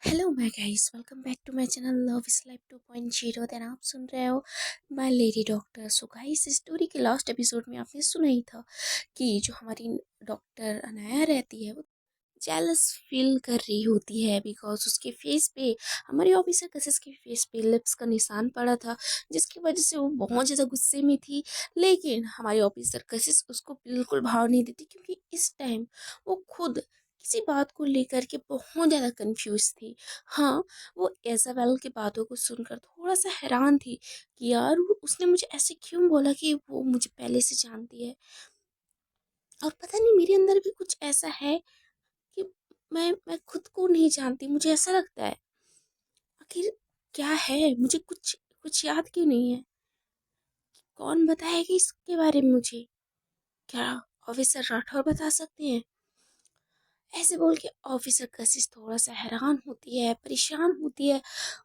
Hello my guys, welcome back to my channel love is life 2.0। Then आप सुन रहे हो my lady doctor. So guys, इस story के लास्ट एपिसोड में आपने सुना ही था कि जो हमारी डॉक्टर अनाया रहती है वो जेलस फील कर रही होती है बिकॉज उसके फेस पे, हमारे ऑफिसर कसिस के फेस पे लिप्स का निशान पड़ा था, जिसकी वजह से वो बहुत ज़्यादा गुस्से में थी। लेकिन हमारे ऑफिसर कसिस उसको बिल्कुल भाव नहीं देती क्योंकि इस टाइम वो खुद किसी बात को लेकर के बहुत ज़्यादा कंफ्यूज थी। हाँ, वो एजावेल की बातों को सुनकर थोड़ा सा हैरान थी कि यार उसने मुझे ऐसे क्यों बोला कि वो मुझे पहले से जानती है। और पता नहीं मेरे अंदर भी कुछ ऐसा है कि मैं खुद को नहीं जानती, मुझे ऐसा लगता है आखिर क्या है, मुझे कुछ कुछ याद क्यों नहीं है। कौन बताएगा इसके बारे में मुझे? क्या ऑफिसर राठौर बता सकते हैं? ऐसे बोल के ऑफिसर कशिश थोड़ा सा हैरान होती है, परेशान होती है।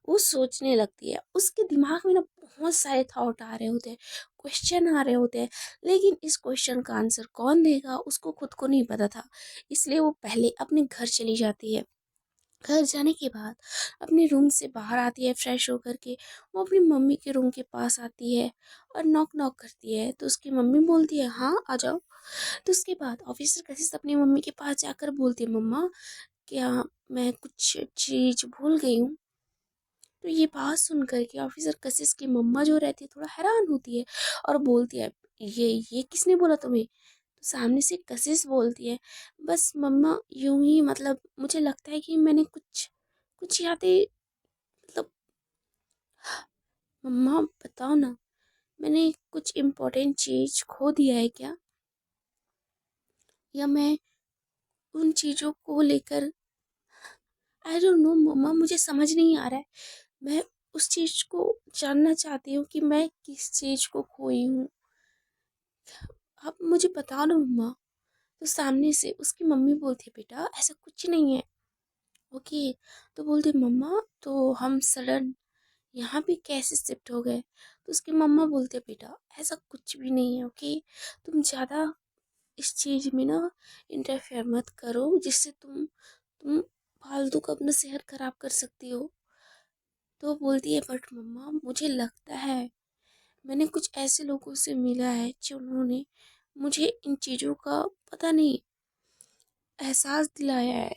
वो सोचने लगती है, उसके दिमाग में ना बहुत सारे थॉट आ रहे होते हैं, क्वेश्चन आ रहे होते हैं। लेकिन इस क्वेश्चन का आंसर कौन देगा उसको खुद को नहीं पता था। इसलिए वो पहले अपने घर चली जाती है। घर जाने के बाद अपने रूम से बाहर आती है फ्रेश होकर के। वो अपनी मम्मी के रूम के पास आती है और नॉक नॉक करती है, तो उसकी मम्मी बोलती है हाँ आ जाओ। तो उसके बाद ऑफिसर कशिश अपनी मम्मी के पास जाकर बोलती है मम्मा, क्या मैं कुछ चीज भूल गई हूँ? तो ये बात सुन करके ऑफिसर कशिश की मम्मा जो रहती है थोड़ा हैरान होती है और बोलती है ये किसने बोला तुम्हें? तो सामने से कशिश बोलती है बस मम्मा यूं ही, मतलब मुझे लगता है कि मैंने कुछ कुछ यादें, मतलब मम्मा बताओ ना, मैंने कुछ इम्पोर्टेंट चीज खो दिया है क्या, या मैं उन चीजों को लेकर आई डोंट नो मम्मा, मुझे समझ नहीं आ रहा है। मैं उस चीज को जानना चाहती हूँ कि मैं किस चीज को खोई हूँ। आप मुझे बताओ ना मम्मा। तो सामने से उसकी मम्मी बोलती है बेटा ऐसा कुछ नहीं है। ओके। तो बोलती है मम्मा तो हम सडन यहाँ पे कैसे शिफ्ट हो गए? तो उसकी मम्मा बोलते बेटा ऐसा कुछ भी नहीं है। ओके, तुम ज़्यादा इस चीज़ में ना इंटरफेयर मत करो जिससे तुम फालतू का अपना सेहत खराब कर सकती हो। तो बोलती है बट मम्मा मुझे लगता है मैंने कुछ ऐसे लोगों से मिला है जिन्होंने मुझे इन चीज़ों का पता नहीं एहसास दिलाया है।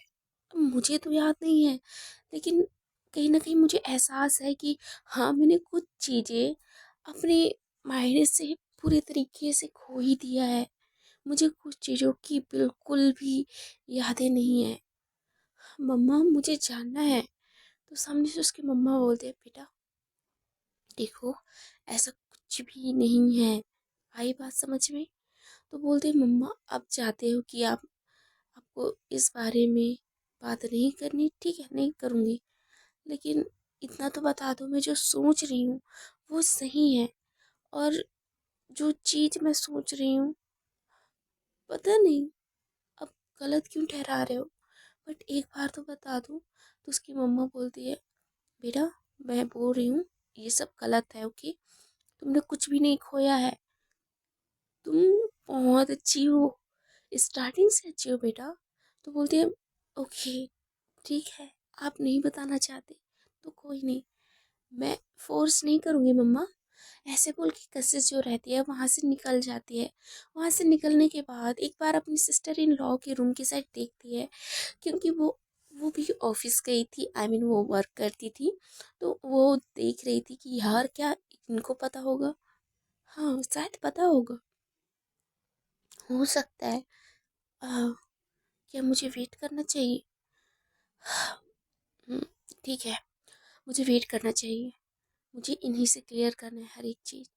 अब मुझे तो याद नहीं है, लेकिन कहीं ना कहीं मुझे एहसास है कि हाँ मैंने कुछ चीज़ें अपने मायने से पूरे तरीके से खो ही दिया है। मुझे कुछ चीज़ों की बिल्कुल भी यादें नहीं है। मम्मा मुझे जानना है। तो सामने से उसकी मम्मा बोलते हैं बेटा देखो ऐसा कुछ भी नहीं है। आई बात समझ में? तो बोलते हैं मम्मा आप चाहते हो कि आपको इस बारे में बात नहीं करनी, ठीक है नहीं करूँगी, लेकिन इतना तो बता दो मैं जो सोच रही हूँ वो सही है। और जो चीज़ मैं सोच रही हूँ पता नहीं अब गलत क्यों ठहरा रहे हो, बट एक बार तो बता दो। तो उसकी मम्मा बोलती है बेटा मैं बोल रही हूँ ये सब गलत है। ओके, तुमने कुछ भी नहीं खोया है, तुम बहुत अच्छी हो, स्टार्टिंग से अच्छी हो बेटा। तो बोलती है ओके ठीक है, आप नहीं बताना चाहते तो कोई नहीं, मैं फोर्स नहीं करूँगी मम्मा। ऐसे बोल के कशिश जो रहती है वहाँ से निकल जाती है। वहाँ से निकलने के बाद एक बार अपनी सिस्टर इन लॉ के रूम की साइड देखती है, क्योंकि वो भी ऑफिस गई थी, आई मीन वो वर्क करती थी। तो वो देख रही थी कि यार क्या इनको पता होगा? हाँ शायद पता होगा, हो सकता है। आ, क्या मुझे वेट करना चाहिए? हम्म, ठीक है, मुझे वेट करना चाहिए। मुझे इन्हीं से क्लियर करना है हर एक चीज़।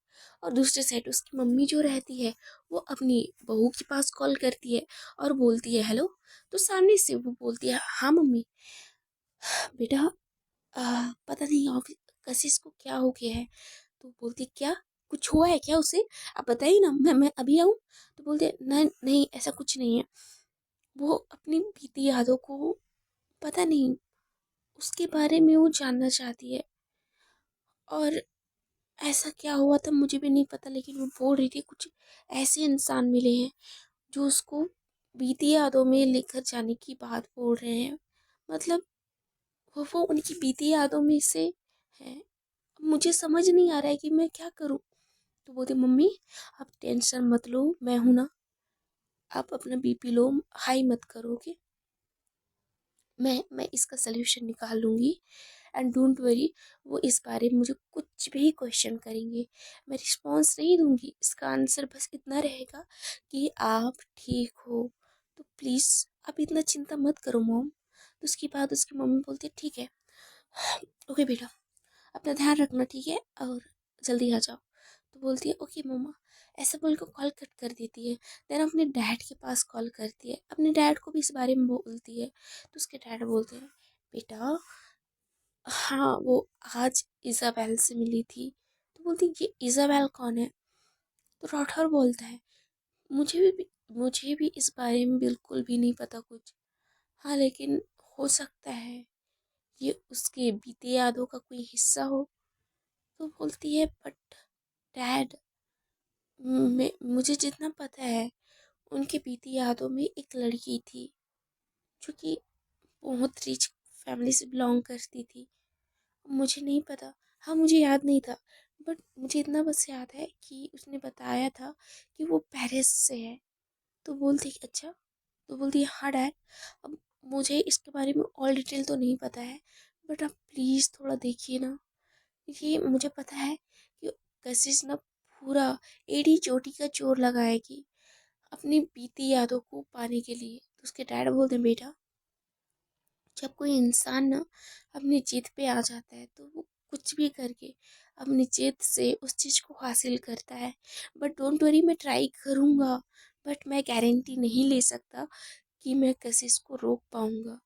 और दूसरे साइड उसकी मम्मी जो रहती है वो अपनी बहू के पास कॉल करती है और बोलती है हेलो। तो सामने से वो बोलती है हाँ मम्मी, बेटा पता नहीं ऑफिस कशिश को क्या हो गया है। तो बोलती क्या, कुछ हुआ है क्या उसे? आप बताइए ना, मैं अभी आऊँ। तो बोलते नहीं नहीं ऐसा कुछ नहीं है। वो अपनी बीती यादों को, पता नहीं उसके बारे में वो जानना चाहती है। और ऐसा क्या हुआ था मुझे भी नहीं पता, लेकिन वो बोल रही थी कुछ ऐसे इंसान मिले हैं जो उसको बीती यादों में लेकर जाने की बात बोल रहे हैं। मतलब वो उनकी बीती यादों में से है। मुझे समझ नहीं आ रहा है कि मैं क्या करूं। तो बोलती मम्मी आप टेंशन मत लो, मैं हूं ना, आप अपना बीपी लो, हाई मत करोगे, मैं इसका सलूशन निकाल लूँगी। एंड डोंट वरी, वो इस बारे में मुझे कुछ भी क्वेश्चन करेंगे, मैं रिस्पॉन्स नहीं दूंगी। इसका आंसर बस इतना रहेगा कि आप ठीक हो। तो प्लीज़ आप इतना चिंता मत करो मॉम। तो उसके बाद उसकी मम्मी बोलती है ठीक है, ओके बेटा, अपना ध्यान रखना ठीक है, और जल्दी आ जाओ। तो बोलती है ओके मम्मा, ऐसा बोल के कॉल कट कर देती है। देन अपने डैड के पास कॉल करती है, अपने डैड को भी इस बारे में बोलती है। तो उसके डैड बोलते हैं बेटा, हाँ वो आज इज़ाबेल से मिली थी। तो बोलती ये इज़ाबेल कौन है। तो राठौर बोलता है मुझे भी इस बारे में बिल्कुल भी नहीं पता कुछ। हाँ लेकिन हो सकता है ये उसके बीते यादों का कोई हिस्सा हो। तो बोलती है बट डैड, मुझे जितना पता है उनके बीती यादों में एक लड़की थी जो कि बहुत रिच फैमिली से बिलोंग करती थी। मुझे नहीं पता, हाँ मुझे याद नहीं था, बट मुझे इतना बस याद है कि उसने बताया था कि वो पेरिस से है। तो बोलती अच्छा, तो बोलती है हाँ डैड, अब मुझे इसके बारे में ऑल डिटेल तो नहीं पता है, बट आप प्लीज़ थोड़ा देखिए ना। ये मुझे पता है कि कशिश ना पूरा एड़ी चोटी का जोर लगाएगी अपनी बीती यादों को पाने के लिए। तो उसके डैड बोलते हैं बेटा, जब कोई इंसान ना अपनी जिद पे आ जाता है तो वो कुछ भी करके अपनी जिद से उस चीज़ को हासिल करता है। बट डोंट वरी, मैं ट्राई करूँगा, बट मैं गारंटी नहीं ले सकता कि मैं कैसे इसको रोक पाऊँगा।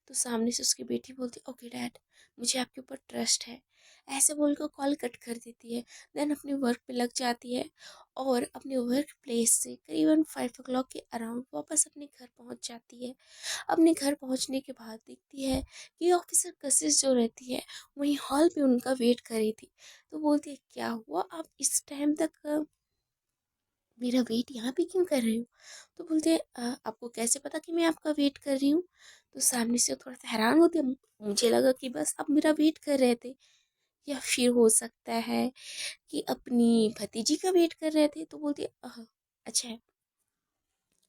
तो सामने से उसकी बेटी बोलती ओके डैड, मुझे आपके ऊपर ट्रस्ट है। ऐसे बोल कर कॉल कट कर देती है। देन अपने वर्क पे लग जाती है और अपने वर्क प्लेस से करीबन 5 o'clock के अराउंड वापस अपने घर पहुंच जाती है। अपने घर पहुंचने के बाद देखती है कि ऑफिसर कशिश जो रहती है वहीं हॉल पे उनका वेट कर रही थी। तो बोलती है क्या हुआ, आप इस टाइम तक मेरा वेट यहाँ पे क्यों कर रहे हो। तो बोलते हैं आपको कैसे पता कि मैं आपका वेट कर रही हूँ। तो सामने से थोड़ा सा हैरान होते हैं, मुझे लगा कि बस आप मेरा वेट कर रहे थे, या फिर हो सकता है कि अपनी भतीजी का वेट कर रहे थे। तो बोलती है अच्छा है,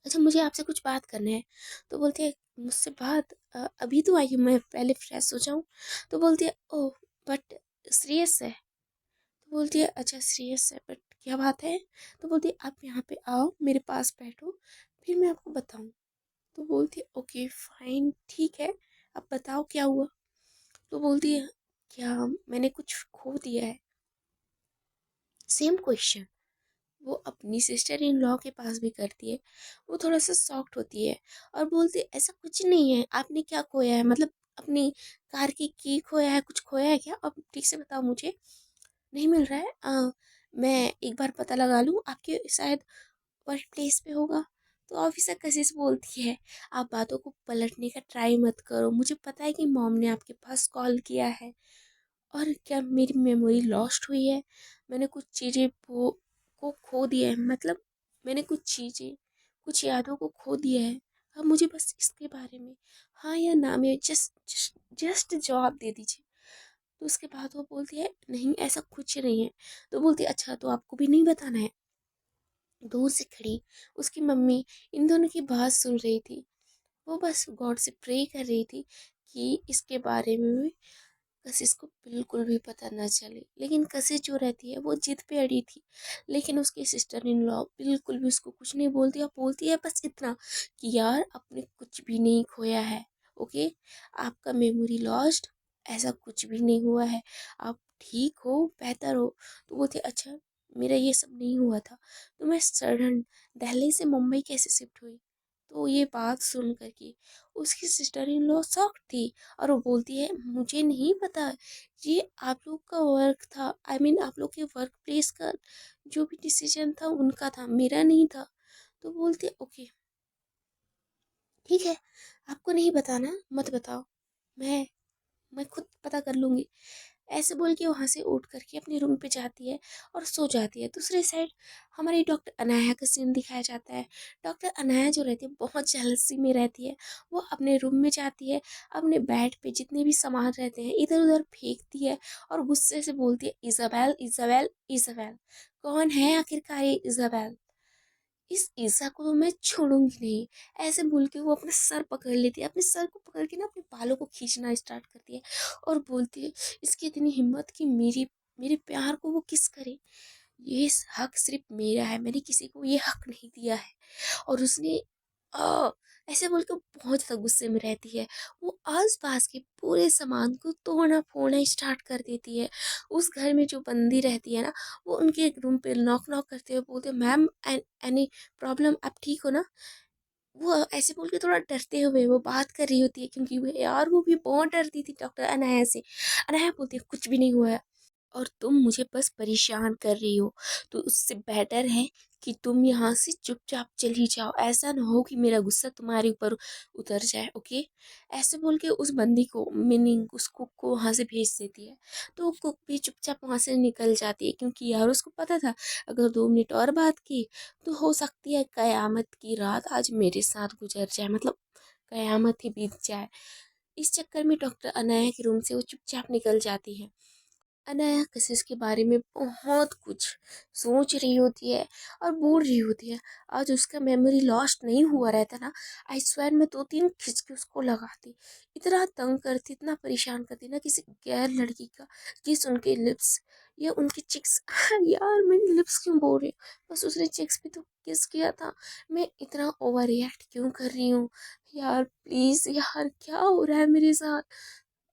अच्छा मुझे आपसे कुछ बात करना है। तो बोलती है मुझसे बात, अभी तो आई हूँ मैं, पहले फ्रेश हो जाऊँ। तो बोलती है ओह बट सीरियस है। तो बोलती है अच्छा सीरियस है बट क्या बात है। तो बोलती है आप यहाँ पे आओ, मेरे पास बैठो, फिर मैं आपको बताऊँ। तो बोलती है ओके फाइन ठीक है, अब बताओ क्या हुआ। तो बोलती है क्या मैंने कुछ खो दिया है। सेम क्वेश्चन वो अपनी सिस्टर इन लॉ के पास भी करती है। वो थोड़ा सा सॉफ्ट होती है और बोलती है ऐसा कुछ नहीं है, आपने क्या खोया है, मतलब अपनी कार की खोया है, कुछ खोया है क्या, अब ठीक से बताओ मुझे, नहीं मिल रहा है। मैं एक बार पता लगा लूँ, आपके शायद वर्क प्लेस पे होगा। तो ऑफिसर कशिश बोलती है आप बातों को पलटने का ट्राई मत करो, मुझे पता है कि मॉम ने आपके पास कॉल किया है, और क्या मेरी मेमोरी लॉस्ट हुई है, मैंने कुछ चीज़ें को खो दिया है, मतलब मैंने कुछ चीज़ें, कुछ यादों को खो दिया है। अब मुझे बस इसके बारे में हाँ या ना में जस्ट जस्ट जस्ट जवाब दे दीजिए। तो उसके बाद वो बोलती है नहीं ऐसा कुछ नहीं है। तो बोलती है अच्छा तो आपको भी नहीं बताना है। दूर से खड़ी उसकी मम्मी इन दोनों की बात सुन रही थी। वो बस गॉड से प्रे कर रही थी कि इसके बारे में भी कशिश को बिल्कुल भी पता ना चले। लेकिन कशिश जो रहती है वो जिद पे अड़ी थी। लेकिन उसकी सिस्टर इन लॉ बिल्कुल भी उसको कुछ नहीं बोलती, और बोलती है बस इतना कि यार आपने कुछ भी नहीं खोया है, ओके, आपका मेमोरी लॉस्ट, ऐसा कुछ भी नहीं हुआ है, आप ठीक हो, बेहतर हो। तो बोलती है अच्छा मेरा ये सब नहीं हुआ था, तो मैं सडन दिल्ली से मुंबई कैसे शिफ्ट हुई। तो ये बात सुन कर के उसकी सिस्टर इन लॉ शॉक थी, और वो बोलती है मुझे नहीं पता, ये आप लोग का वर्क था, आई मीन आप लोग के वर्क प्लेस का जो भी डिसीजन था उनका था, मेरा नहीं था। तो बोलती है ओके ठीक है, आपको नहीं बताना मत बताओ, मैं मैं खुद पता कर लूँगी। ऐसे बोल के वहाँ से उठ करके अपने रूम पे जाती है और सो जाती है। दूसरी साइड हमारी डॉक्टर अनाया का सीन दिखाया जाता है। डॉक्टर अनाया जो रहती है बहुत जेलसी में रहती है। वो अपने रूम में जाती है, अपने बेड पे जितने भी सामान रहते हैं इधर उधर फेंकती है और गुस्से से बोलती है, इज़ाबेल इज़ाबेल इज़ाबेल, कौन है आखिरकार ये इज़ाबेल? इस ईसा को तो मैं छोड़ूंगी नहीं। ऐसे बोल के वो अपना सर पकड़ लेती है, अपने सर को पकड़ के ना अपने बालों को खींचना स्टार्ट करती है और बोलती है, इसकी इतनी हिम्मत कि मेरे प्यार को वो किस करे। ये हक सिर्फ मेरा है, मैंने किसी को ये हक नहीं दिया है। और उसने आ, ऐसे बोल के बहुत ज़्यादा गुस्से में रहती है। वो आस पास के पूरे सामान को तोड़ना फोड़ना स्टार्ट कर देती है। उस घर में जो बंदी रहती है ना, वो उनके रूम पे नॉक नॉक करते हुए बोलते, मैम एनी प्रॉब्लम, आप ठीक हो ना? वो ऐसे बोल के थोड़ा डरते हुए वो बात कर रही होती है, क्योंकि वो यार वो भी बहुत डरती थी डॉक्टर अनाया से। अनाया बोलती है, कुछ भी नहीं हुआ है और तुम मुझे बस परेशान कर रही हो, तो उससे बेटर है कि तुम यहाँ से चुपचाप चली जाओ। ऐसा ना हो कि मेरा गुस्सा तुम्हारे ऊपर उतर जाए, ओके? ऐसे बोल के उस बंदी को, मीनिंग उस कुक को, वहाँ से भेज देती है। तो वो कुक भी चुपचाप वहाँ से निकल जाती है, क्योंकि यार उसको पता था अगर 2 मिनट और बात की तो हो सकती है कयामत की रात आज मेरे साथ गुजर जाए, मतलब कयामत ही बीत जाए। इस चक्कर में डॉक्टर अनाया के रूम से वो चुपचाप निकल जाती है। अनाया कशिश के बारे में बहुत कुछ सोच रही होती है और बोल रही होती है। आज उसका मेमोरी लॉस्ट नहीं हुआ रहता ना, आई स्वेर मैं 2-3 खिंच के उसको लगाती। इतना तंग करती, इतना परेशान करती ना किसी गैर लड़की का किस उनके लिप्स या उनके चिक्स यार मैं लिप्स क्यों बोल रही हूँ, बस उसने चिक्स पे तो किस किया था। मैं इतना ओवर रिएक्ट क्यों कर रही हूँ यार? प्लीज़ यार, क्या हो रहा है मेरे साथ?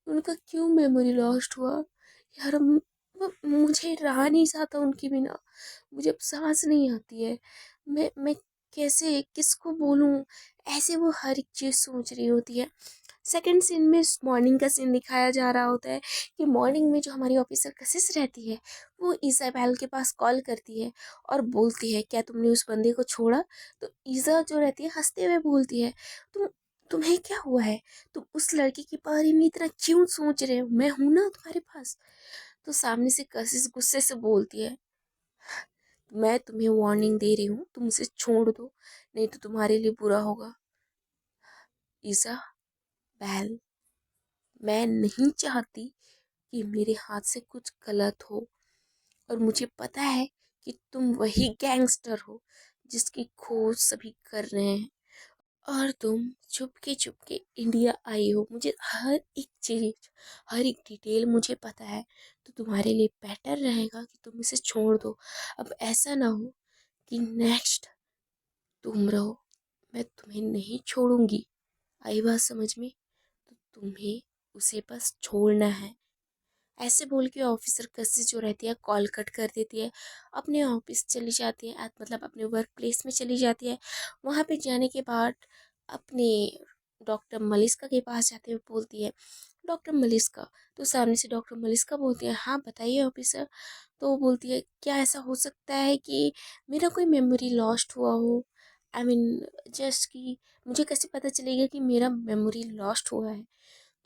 उनका क्यों मेमोरी लॉस्ट हुआ यार? मुझे रहा नहीं जाता उनके बिना। मुझे अब सांस नहीं आती है। मैं कैसे किसको बोलूं? ऐसे वो हर एक चीज़ सोच रही होती है। सेकंड सीन में मॉर्निंग का सीन दिखाया जा रहा होता है कि मॉर्निंग में जो हमारी ऑफिसर कशिश रहती है, वो ईसाबेल के पास कॉल करती है और बोलती है, क्या तुमने उस बंदे को छोड़ा? तो ईसा जो रहती है हंसते हुए बोलती है, तुम तुम्हें क्या हुआ है? तुम उस लड़की के बारे में इतना क्यों सोच रहे हो? मैं हूं ना तुम्हारे पास। तो सामने से कशिश गुस्से से बोलती है, मैं तुम्हें वार्निंग दे रही हूँ, तुम उसे छोड़ दो, नहीं तो तुम्हारे लिए बुरा होगा। ईसा बैल, मैं नहीं चाहती कि मेरे हाथ से कुछ गलत हो, और मुझे पता है कि तुम वही गैंगस्टर हो जिसकी खोज सभी कर रहे हैं, और तुम चुपके इंडिया आई हो। मुझे हर एक चीज़, हर एक डिटेल मुझे पता है। तो तुम्हारे लिए बेटर रहेगा कि तुम इसे छोड़ दो। अब ऐसा ना हो कि नेक्स्ट तुम रहो। मैं तुम्हें नहीं छोड़ूंगी। आई बात समझ में? तो तुम्हें उसे बस छोड़ना है। ऐसे बोल के ऑफिसर कसी जो रहती है कॉल कट कर देती है, अपने ऑफिस चली जाती है, मतलब अपने वर्क प्लेस में चली जाती है। वहाँ पे जाने के बाद अपने डॉक्टर मलिस्का के पास जाते हुए बोलती है, डॉक्टर मलिस्का। तो सामने से डॉक्टर मलिस्का बोलती है, हाँ बताइए ऑफिसर। तो वो बोलती है, क्या ऐसा हो सकता है कि मेरा कोई मेमोरी लॉस्ट हुआ हो? आई मीन जस्ट कि मुझे कैसे पता चलेगा कि मेरा मेमोरी लॉस्ट हुआ है?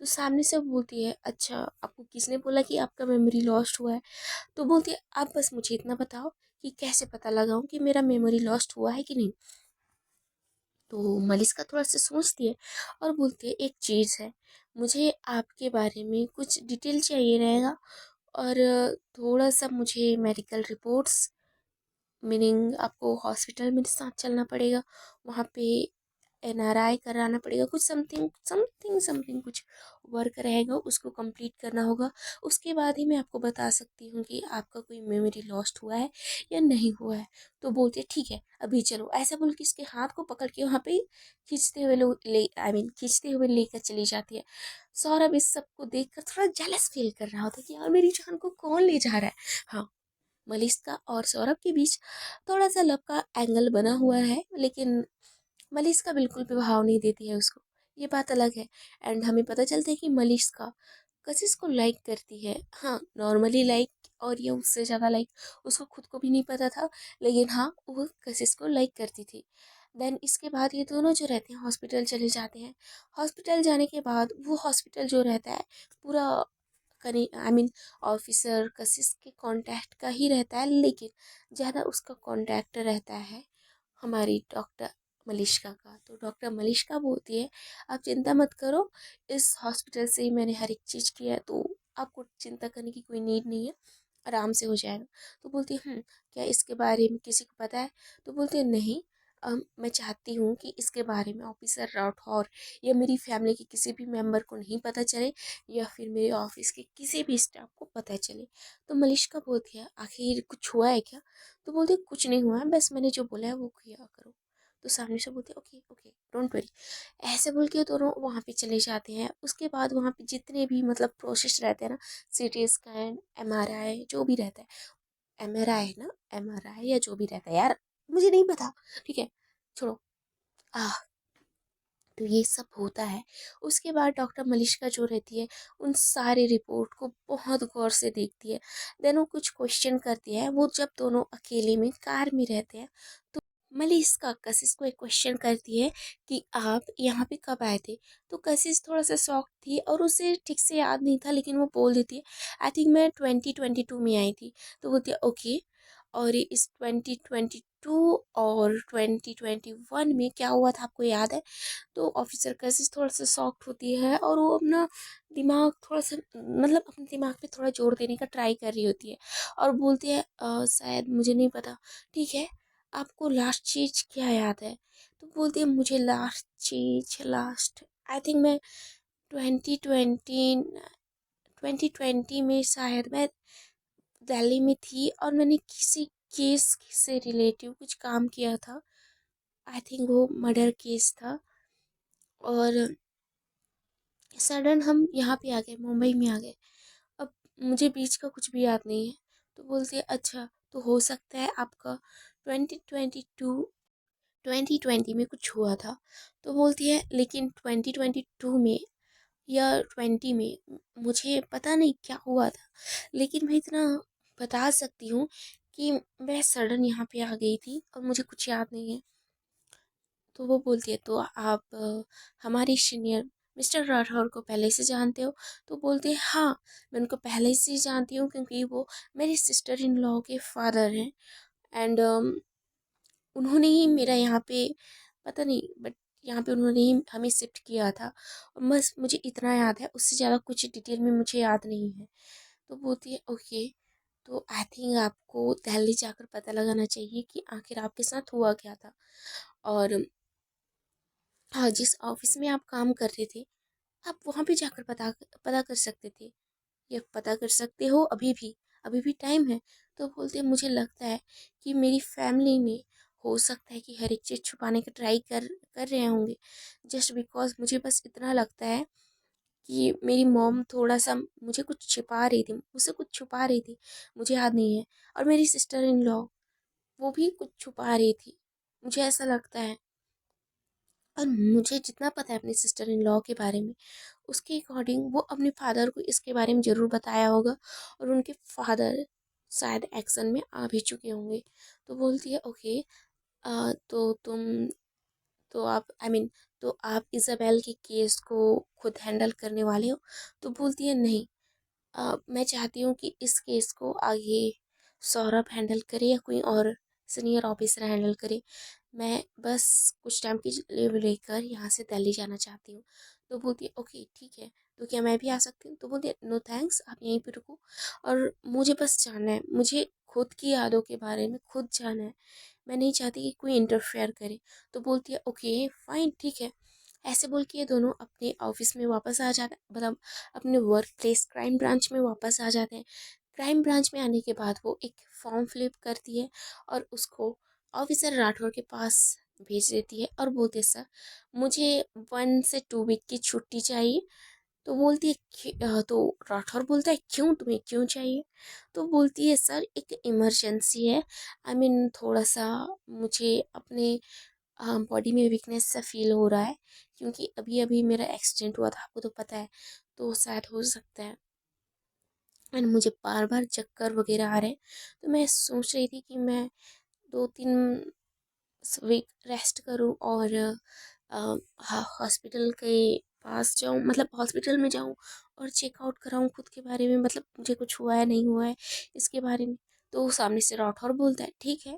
तो सामने से वो बोलती है, अच्छा आपको किसने बोला कि आपका मेमोरी लॉस्ट हुआ है? तो बोलती है, आप बस मुझे इतना बताओ कि कैसे पता लगाऊं कि मेरा मेमोरी लॉस्ट हुआ है कि नहीं। तो मलिस्का थोड़ा सा सोचती है और बोलती है, एक चीज़ है, मुझे आपके बारे में कुछ डिटेल चाहिए रहेगा, और थोड़ा सा मुझे मेडिकल रिपोर्ट्स, मीनिंग आपको हॉस्पिटल मेरे साथ चलना पड़ेगा, वहाँ पे एनआरआई कराना पड़ेगा, कुछ समथिंग समथिंग समथिंग कुछ वर्क रहेगा, उसको कंप्लीट करना होगा। उसके बाद ही मैं आपको बता सकती हूँ कि आपका कोई मेमोरी लॉस्ट हुआ है या नहीं हुआ है। तो बोलते हैं, ठीक है अभी चलो। ऐसा बोल के इसके हाथ को पकड़ के वहाँ पे खींचते हुए लोग ले आई मीन खींचते हुए लेकर चली जाती है। सौरभ इस सब को देख कर थोड़ा जेलस फील कर रहा होता है कि यार मेरी जान को कौन ले जा रहा है। हाँ, मलिस्का और सौरभ के बीच थोड़ा सा लव का एंगल बना हुआ है, लेकिन मलिस्का बिल्कुल भी भाव नहीं देती है उसको, ये बात अलग है। एंड हमें पता चलता है कि मलिस्का कशिश को लाइक करती है। हाँ, नॉर्मली लाइक, और ये उससे ज़्यादा लाइक उसको खुद को भी नहीं पता था, लेकिन हाँ वो कशिश को लाइक करती थी। देन इसके बाद ये दोनों जो रहते हैं हॉस्पिटल चले जाते हैं। हॉस्पिटल जाने के बाद वो हॉस्पिटल जो रहता है पूरा कने आई मीन ऑफिसर कशिश के कांटेक्ट का ही रहता है, लेकिन ज़्यादा उसका कांटेक्ट रहता है हमारी डॉक्टर मलिश्का का। तो डॉक्टर मलिश्का बोलती है आप चिंता मत करो, इस हॉस्पिटल से ही मैंने हर एक चीज़ किया है, तो आपको चिंता करने की कोई नीड नहीं है, आराम से हो जाएगा। तो बोलती है क्या इसके बारे में किसी को पता है? तो बोलती है नहीं, मैं चाहती हूँ कि इसके बारे में ऑफिसर राठौर या मेरी फैमिली के किसी भी मेंबर को नहीं पता चले, या फिर मेरे ऑफिस के किसी भी स्टाफ को पता चले। तो मलिश्का बोलती है आखिर कुछ हुआ है क्या? तो बोलती है कुछ नहीं हुआ है, बस मैंने जो बोला है वो किया करो। तो सामने से बोलते ओके ओके डोंट वरी। ऐसे बोल के दोनों वहाँ पे चले जाते हैं। उसके बाद वहाँ पे जितने भी मतलब प्रोसेस रहते हैं ना, सीटी स्कैन, एमआरआई, जो भी रहता है, एमआरआई है ना, एमआरआई या जो भी रहता है यार, मुझे नहीं पता, ठीक है, छोड़ो। आ तो ये सब होता है। उसके बाद डॉक्टर मलिश्का जो रहती है उन सारी रिपोर्ट को बहुत गौर से देखती है, देन वो कुछ क्वेश्चन करती है। वो जब दोनों अकेले में कार में रहते हैं, तो मलिश्का कशिश को एक क्वेश्चन करती है कि आप यहाँ पे कब आए थे? तो कशिश थोड़ा सा शॉक थी और उसे ठीक से याद नहीं था, लेकिन वो बोल देती है आई थिंक मैं 2022 में आई थी। तो बोलती है ओके, और ये इस 2022 और 2021 में क्या हुआ था आपको याद है? तो ऑफिसर कैसे थोड़ा सा सॉफ्ट होती है और वो अपना दिमाग थोड़ा सा मतलब अपने दिमाग पे थोड़ा जोर देने का ट्राई कर रही होती है, और बोलती है शायद मुझे नहीं पता, ठीक है, आपको लास्ट चीज क्या याद है? तो बोलती है मुझे लास्ट चीज, लास्ट आई थिंक मैं 2020 में शायद मैं दिल्ली में थी और मैंने किसी केस से रिलेटिव कुछ काम किया था। आई थिंक वो मर्डर केस था, और सडन हम यहाँ पे आ गए, मुंबई में आ गए। अब मुझे बीच का कुछ भी याद नहीं है। तो बोलती है अच्छा, तो हो सकता है आपका 2020 में कुछ हुआ था। तो बोलती है लेकिन 2022 में या 20 में मुझे पता नहीं क्या हुआ था, लेकिन मैं इतना बता सकती हूँ कि मैं सडन यहाँ पे आ गई थी और मुझे कुछ याद नहीं है। तो वो बोलती है तो आप हमारी सीनियर मिस्टर राठौर को पहले से जानते हो? तो बोलते हैं हाँ, मैं उनको पहले से ही जानती हूँ क्योंकि वो मेरी सिस्टर इन लॉ के फादर हैं, एंड उन्होंने ही मेरा यहाँ पे पता नहीं, बट यहाँ पे उन्होंने ही हमें शिफ्ट किया था, और बस मुझे इतना याद है, उससे ज़्यादा कुछ डिटेल में मुझे याद नहीं है। तो बोलती है ओके, तो आई थिंक आपको दिल्ली जाकर पता लगाना चाहिए कि आखिर आपके साथ हुआ क्या था, और हाँ, जिस ऑफिस में आप काम कर रहे थे आप वहाँ पे जाकर पता पता कर सकते थे, या पता कर सकते हो अभी भी टाइम है। तो बोलते हैं मुझे लगता है कि मेरी फैमिली में हो सकता है कि हर एक चीज़ छुपाने का ट्राई कर रहे होंगे, जस्ट बिकॉज मुझे बस इतना लगता है कि मेरी मॉम थोड़ा सा मुझे कुछ छिपा रही थी, मुझसे कुछ छुपा रही थी, मुझे याद नहीं है। और मेरी सिस्टर इन लॉ वो भी कुछ छुपा रही थी, मुझे ऐसा लगता है। और मुझे जितना पता है अपनी सिस्टर इन लॉ के बारे में, उसके अकॉर्डिंग वो अपने फादर को इसके बारे में ज़रूर बताया होगा, और उनके फादर शायद एक्शन में आ भी चुके होंगे। तो बोलती है ओके, तो तो आप आई मीन तो आप इज़ाबेल के केस को खुद हैंडल करने वाले हो? तो बोलती है नहीं, मैं चाहती हूँ कि इस केस को आगे सौरभ हैंडल करे या कोई और सीनियर ऑफिसर हैंडल करे, मैं बस कुछ टाइम की लीव लेकर यहाँ से दिल्ली जाना चाहती हूँ। तो बोलती है ओके ठीक है, तो क्या मैं भी आ सकती हूँ? तो बोलती है नो थैंक्स, आप यहीं पे रुको, और मुझे बस जानना है, मुझे खुद की यादों के बारे में खुद जानना है, मैं नहीं चाहती कि कोई इंटरफेयर करे। तो बोलती है ओके फाइन ठीक है। ऐसे बोल के ये दोनों अपने ऑफिस में वापस आ जाते, मतलब अपने वर्क प्लेस क्राइम ब्रांच में वापस आ जाते हैं। क्राइम ब्रांच में आने के बाद वो एक फॉर्म फिलअप करती है और उसको ऑफिसर राठौर के पास भेज देती है, और बोलती है सर मुझे 1 से 2 वीक की छुट्टी चाहिए। तो बोलती है तो राठौर बोलता है क्यों, तुम्हें क्यों चाहिए? तो बोलती है सर एक इमरजेंसी है, आई मीन थोड़ा सा मुझे अपने बॉडी में वीकनेस सा फील हो रहा है, क्योंकि अभी अभी मेरा एक्सीडेंट हुआ था, आपको तो पता है, तो शायद हो सकता है, एंड मुझे बार बार चक्कर वगैरह आ रहे हैं। तो मैं सोच रही थी कि मैं 2-3 वीक रेस्ट करूं और हॉस्पिटल के पास जाऊं, मतलब हॉस्पिटल में जाऊं और चेकआउट कराऊँ खुद के बारे में, मतलब मुझे कुछ हुआ है नहीं हुआ है इसके बारे में। तो सामने से राठौर बोलता है ठीक है,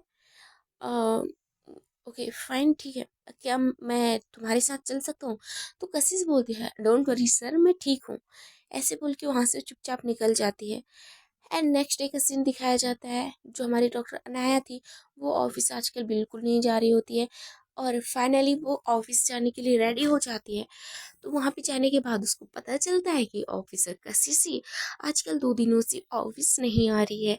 ओके फाइन, ठीक है, क्या मैं तुम्हारे साथ चल सकता हूँ? तो कशिश बोलती है डोंट वरी सर, मैं ठीक हूँ। ऐसे बोल के वहाँ से चुपचाप निकल जाती है। एंड नेक्स्ट डे का सीन दिखाया जाता है, जो हमारी डॉक्टर अनाया थी वो ऑफिस आजकल बिल्कुल नहीं जा रही होती है, और फाइनली वो ऑफिस जाने के लिए रेडी हो जाती है। तो वहाँ पे जाने के बाद उसको पता चलता है कि ऑफिसर कशिश आजकल 2 दिनों से ऑफिस नहीं आ रही है।